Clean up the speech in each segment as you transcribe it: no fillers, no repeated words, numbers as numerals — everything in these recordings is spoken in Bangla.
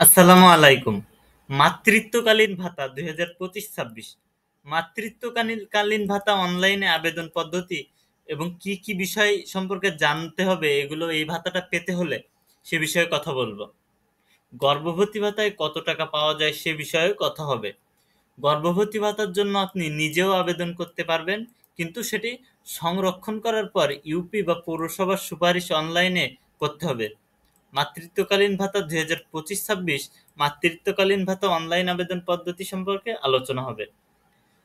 আসসালামু আলাইকুম। মাতৃত্বকালীন ভাতা ২০২৫-২৬। মাতৃত্বকালীন ভাতা অনলাইনে আবেদন পদ্ধতি এবং কি কি বিষয় সম্পর্কে জানতে হবে, এগুলো এই ভাতাটা পেতে হলে সে বিষয়ে কথা বলবো। গর্ভবতী ভাতায় কত টাকা পাওয়া যায় সে বিষয়ে কথা হবে। গর্ভবতী ভাতার জন্য আপনি নিজেও আবেদন করতে পারবেন, কিন্তু সেটি সংরক্ষণ করার পর ইউপি বা পৌরসভার সুপারিশ অনলাইনে করতে হবে। মাতৃত্বকালীন ভাতা ২০২৫-২৬। মাতৃত্বকালীন ভাতা অনলাইন আবেদন পদ্ধতি সম্পর্কে আলোচনা হবে।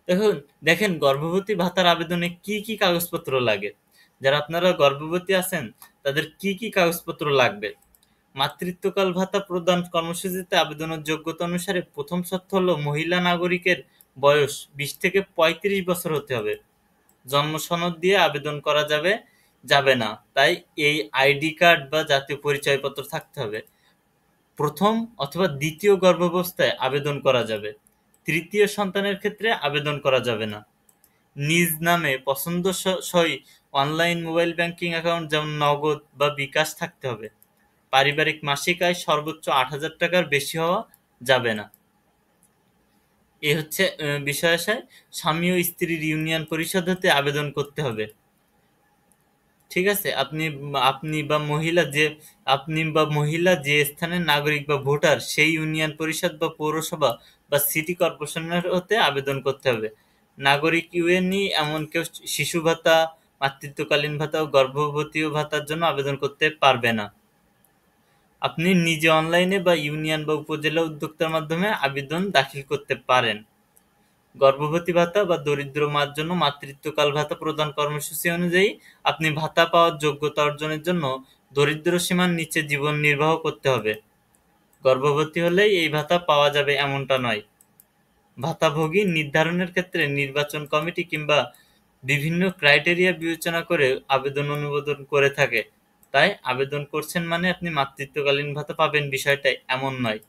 দেখুন, দেখেন গর্ভবতী ভাতার আবেদনে কি কি কাগজপত্র লাগে। যারা আপনারা গর্ভবতী আছেন তাদের কি কি কাগজপত্র লাগবে। মাতৃত্বকাল ভাতা প্রদান কর্মসূচিতে আবেদনের যোগ্যতা অনুসারে প্রথম শর্ত হলো মহিলা নাগরিকের বয়স ২০ থেকে ৩৫ বছর হতে হবে। জন্ম সনদ দিয়ে আবেদন করা যাবে না, তাই এই আইডি কার্ড বা জাতীয় পরিচয়পত্র থাকতে হবে। প্রথম অথবা দ্বিতীয় গর্ভাবস্থায় আবেদন করা যাবে, তৃতীয় সন্তানের ক্ষেত্রে আবেদন করা যাবে না। নিজ নামে পছন্দসই অনলাইন মোবাইল ব্যাংকিং অ্যাকাউন্ট যেমন নগদ বা বিকাশ থাকতে হবে। পারিবারিক মাসিক আয় সর্বোচ্চ ৮,০০০ টাকার বেশি হওয়া যাবে না। এ হচ্ছে বিষয় আশয়। স্বামী ও স্ত্রীর ইউনিয়ন পরিষদ হতে আবেদন করতে হবে। ঠিক আছে? আপনি বা মহিলা যে স্থানের নাগরিক বা ভোটার সেই ইউনিয়ন পরিষদ বা পৌরসভা বা সিটি কর্পোরেশনের হতে আবেদন করতে হবে। নাগরিক ইউএনই এমন কেউ শিশু ভাতা, মাতৃত্বকালীন ভাতা ও গর্ভবতী ভাতার জন্য আবেদন করতে পারবে না। আপনি নিজে অনলাইনে বা ইউনিয়ন বা উপজেলা উদ্যোক্তার মাধ্যমে আবেদন দাখিল করতে পারেন। গর্ভবতী ভাতা বা দরিদ্র মার জন্য মাতৃত্বকাল ভাতা প্রদান কর্মসূচি অনুযায়ী আপনি ভাতা পাওয়ার যোগ্যতা অর্জনের জন্য দরিদ্র সীমার নিচে জীবন নির্বাহ করতে হবে। গর্ভবতী হলেই এই ভাতা পাওয়া যাবে এমনটা নয়। ভাতাভোগী নির্ধারণের ক্ষেত্রে নির্বাচন কমিটি কিংবা বিভিন্ন ক্রাইটেরিয়া বিবেচনা করে আবেদন অনুমোদন করে থাকে। তাই আবেদন করছেন মানে আপনি মাতৃত্বকালীন ভাতা পাবেন বিষয়টা এমন নয়।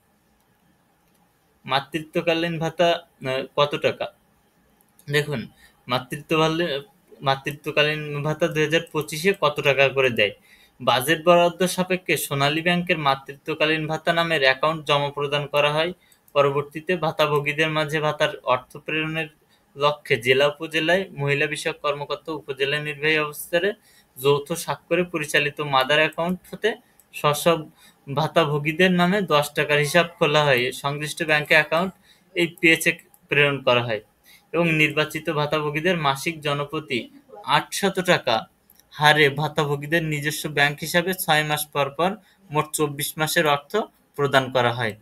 মাতৃত্বকালীন ভাতা কত টাকা? দেখুন, মাতৃত্বকালীন ভাতা ২০২৫-এ কত টাকা করে দেয়। বাজেট বরাদ্দ সাপেক্ষে সোনালী ব্যাংকের মাতৃত্বকালীন ভাতা নামের অ্যাকাউন্ট জমা প্রদান করা হয়। পরবর্তীতে ভাতাভোগীদের মাঝে ভাতার অর্থ প্রেরণের লক্ষ্যে জেলা উপজেলায় মহিলা বিষয়ক কর্মকর্তা উপজেলা নির্বাহী অফিসারের যৌথ স্বাক্ষরে পরিচালিত মাদার অ্যাকাউন্ট হতে স্ব-স্ব ভাতাভোগীদের নামে ১০ টাকার হিসাব খোলা হয় সংশ্লিষ্ট ব্যাংকে অ্যাকাউন্ট এই পেচেক প্রেরণ করা হয় এবং নির্বাচিত ভাতাভোগীদের মাসিক জনপ্রতি ৮০০ টাকা হারে ভাতাভোগীদের নিজস্ব ব্যাংক হিসাবে ৬ মাস পর পর মোট ২৪ মাসের অর্থ প্রদান করা হয়।